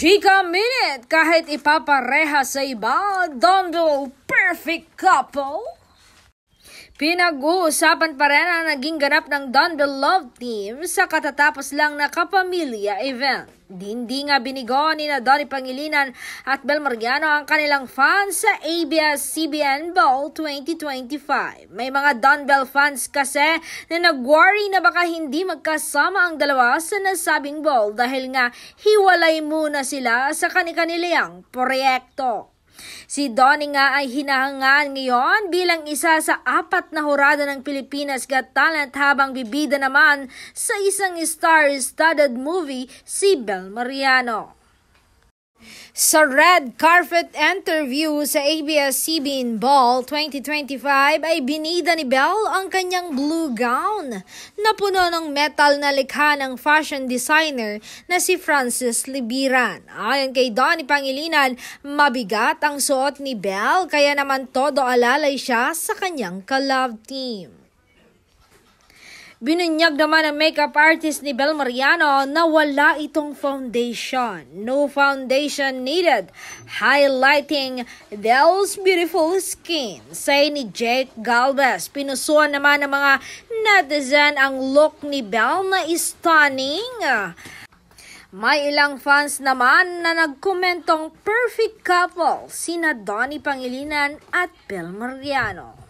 Chika Minute, kahit ipapareha sa iba, Donbell perfect couple? Pinag-uusapan pa rin ang naging ganap ng Donbell Love Team sa katatapos lang na kapamilya event. Hindi nga binigo ni Donnie Pangilinan at Bel Mariano ang kanilang fans sa ABS-CBN Ball 2025. May mga Donbell fans kasi na nag-worry na baka hindi magkasama ang dalawa sa nasabing ball dahil nga hiwalay muna sila sa kani-kanilang proyekto. Si Donnie nga ay hinahangaan ngayon bilang isa sa 4 na hurado ng Pilipinas Got Talent habang bibida naman sa isang star-studded movie si Bel Mariano. Sa red carpet interview sa ABS-CBN Ball 2025 ay binida ni Bel ang kanyang blue gown na puno ng metal na likha ng fashion designer na si Francis Libiran. Ayon kay Donnie Pangilinan, mabigat ang suot ni Bel kaya naman todo alalay siya sa kanyang ka-love team. Binunyag naman ang makeup artist ni Bel Mariano na wala itong foundation. No foundation needed, highlighting Bel's beautiful skin. Say ni Jake Galvez, pinusuan naman ng mga netizen ang look ni Bel na stunning. May ilang fans naman na nagkomentong perfect couple sina Donnie Pangilinan at Bel Mariano.